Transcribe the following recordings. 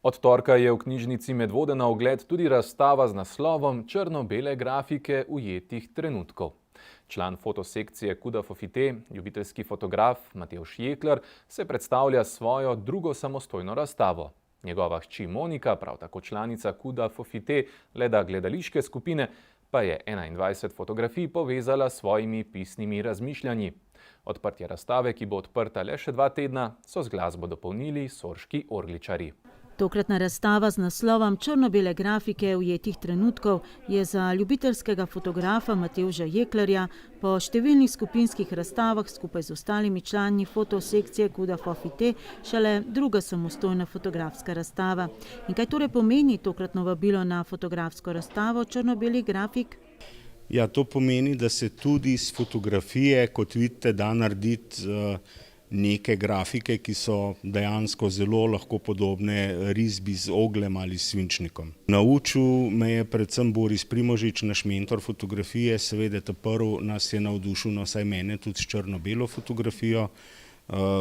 Od torka je v knjižnici Medvode na ogled tudi razstava z naslovom Črno-bele grafike ujetih trenutkov. Član fotosekcije Kuda Fofite, ljubiteljski fotograf Matevž Jekler, se predstavlja svojo drugo samostojno razstavo. Njegova hči Monika, prav tako članica Kuda Fofite, leda gledališke skupine, pa je 21 fotografij povezala s svojimi pisnimi razmišljanji. Odprtje razstave, ki bo odprta le še 2 tedna, so z glasbo dopolnili sorški orgličarji. Tokratna razstava z naslovom Črno-bele grafike ujetih trenutkov je za ljubiteljskega fotografa Matevža Jeklerja po številnih skupinskih razstavah skupaj z ostalimi člani fotosekcije Kuda Fofite šele druga samostojna fotografska razstava. In kaj torej pomeni tokratno vabilo na fotografsko razstavo črno-belih grafik? Ja, to pomeni, da se tudi z fotografije, kot vidite, da narediti neke grafike, ki so dejansko zelo lahko podobne risbi z ogljem ali svinčnikom. Naučil me je predvsem Boris Primožič, naš mentor fotografije, seveda prvi nas je navdušil, vsaj mene, tudi s črno-belo fotografijo,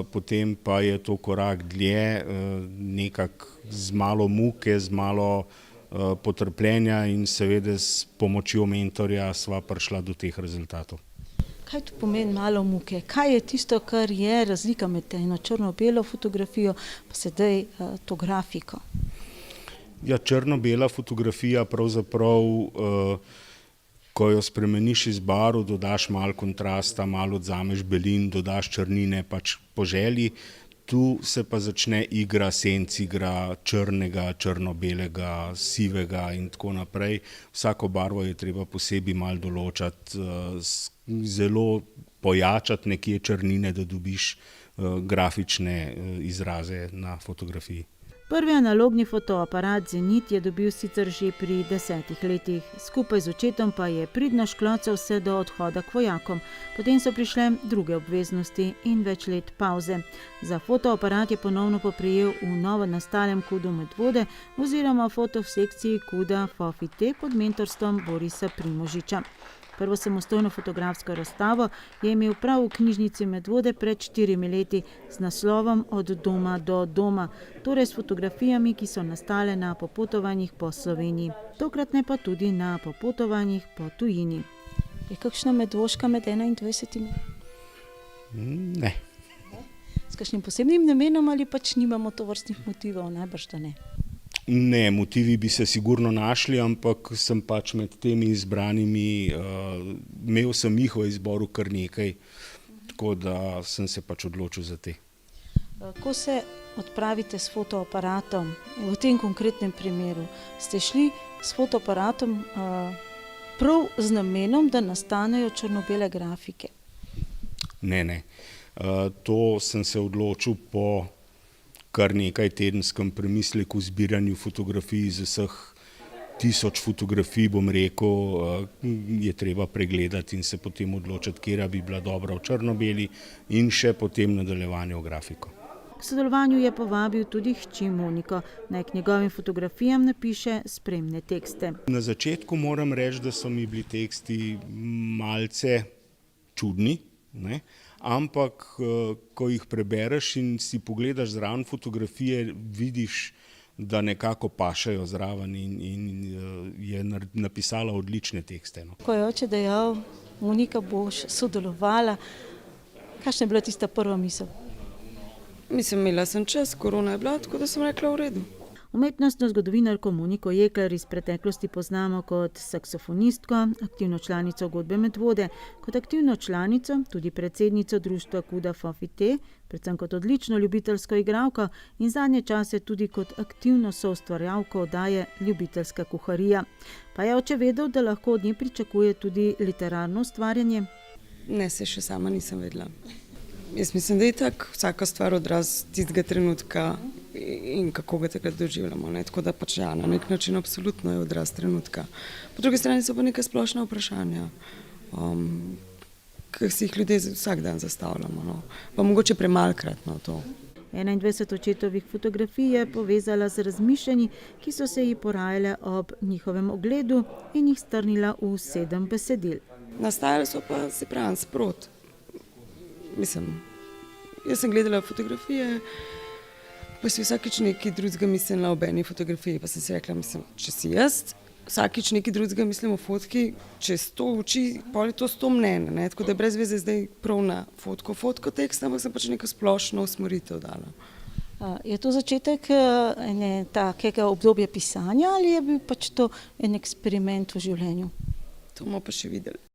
potem pa je to korak dlje, nekako z malo muke, z malo potrpljenja in seveda s pomočjo mentorja sva prišla do teh rezultatov. Kaj to pomeni malo muke? Kaj je tisto, kar je razlika med eno črno-belo fotografijo pa sedaj to grafiko? Ja, črno-bela fotografija pravzaprav, ko jo spremeniš iz barv, dodaš malo kontrasta, malo odzameš belin, dodaš črnine pač po želji. Tu se pa začne igra senc, igra črnega, črno-belega, sivega in tako naprej. Vsako barvo je treba posebej malo določati, zelo pojačati nekje črnine, da dobiš grafične izraze na fotografiji. Prvi analogni fotoaparat Zenit je dobil sicer že pri 10 letih. Skupaj z očetom pa je pridno šklocal vse do odhoda k vojakom. Potem so prišle druge obveznosti in več let pavze. Za fotoaparat je ponovno poprijel v novo nastalem Kudu Medvode oziroma fotosekciji Kuda Fofite pod mentorstvom Borisa Primožiča. Prvo samostojno fotografsko razstavo je imel prav v knjižnici Medvode pred 4 leti z naslovom Od doma do doma, torej s fotografijami, ki so nastale na popotovanjih po Sloveniji. Tokratne pa tudi na popotovanjih po tujini. Je kakšna medvoška med 21? Ne. S kakšnim posebnim namenom ali pač nimamo tovrstnih motivov? Najbrž da ne. Ne, motivi bi se sigurno našli, ampak sem pač med temi izbranimi, imel sem jih v izboru kar nekaj, tako da sem se pač odločil za te. Ko se odpravite s fotoaparatom, v tem konkretnem primeru, ste šli s fotoaparatom prav z namenom, da nastanejo črno-bele grafike? Ne. To sem se odločil po kar nekaj tedenskem premisleku, zbiranju fotografij iz vseh 1000 fotografij, bom rekel, je treba pregledati in se potem odločiti, katera bi bila dobra v črno-beli in še potem nadaljevanje v grafiko. K sodelovanju je povabil tudi hči Moniko, naj k njegovim fotografijam napiše spremne tekste. Na začetku moram reči, da so mi bili teksti malce čudni, ne? Ampak ko jih prebereš in si pogledaš zraven fotografije, vidiš, da nekako pašajo zraven in je napisala odlične tekste. Ko je oče dejal, Monika, boš sodelovala, kakšna je bila tista prva misel? Imela sem čas, korona je bila, tako da sem rekla v redu. Umetnostno zgodovinarko Moniko Jekler iz preteklosti poznamo kot saksofonistko, aktivno članico Godbe Medvode, kot aktivno članico, tudi predsednico društva Kuda Fofite, predvsem kot odlično ljubiteljsko igralko in zadnje čase tudi kot aktivno soustvarjalko oddaje Ljubiteljska kuharija. Pa je oče vedel, da lahko od nje pričakuje tudi literarno ustvarjanje? Ne, se še sama nisem vedela. Jaz mislim, da je tako vsaka stvar odraz tistega trenutka in kako ga takrat doživljamo. Tako da pač ja, na nek način absolutno je odraz trenutka. Po drugi strani so pa neka splošna vprašanja, ki si jih ljudje vsak dan zastavljamo. Pa mogoče premalkrat to. 21 očetovih fotografij je povezala z razmišljanji, ki so se ji porajale ob njihovem ogledu in jih strnila v 7 besedil. Nastajali so pa, se pravi, sprot. Jaz sem gledala fotografije, Pa si vsakič nekaj drugega mislila ob eni fotografiji, pa sem si rekla, mislim, če si jaz vsakič nekaj drugega mislim o fotki, če 100 oči, pol je to 100 mnenj, ne? Tako da brez veze zdaj prav na fotko tekst, ampak sem pač neko splošno usmeritev dala. Je to začetek takega obdobja pisanja ali je bil pač to en eksperiment v življenju? To bomo pa še videli.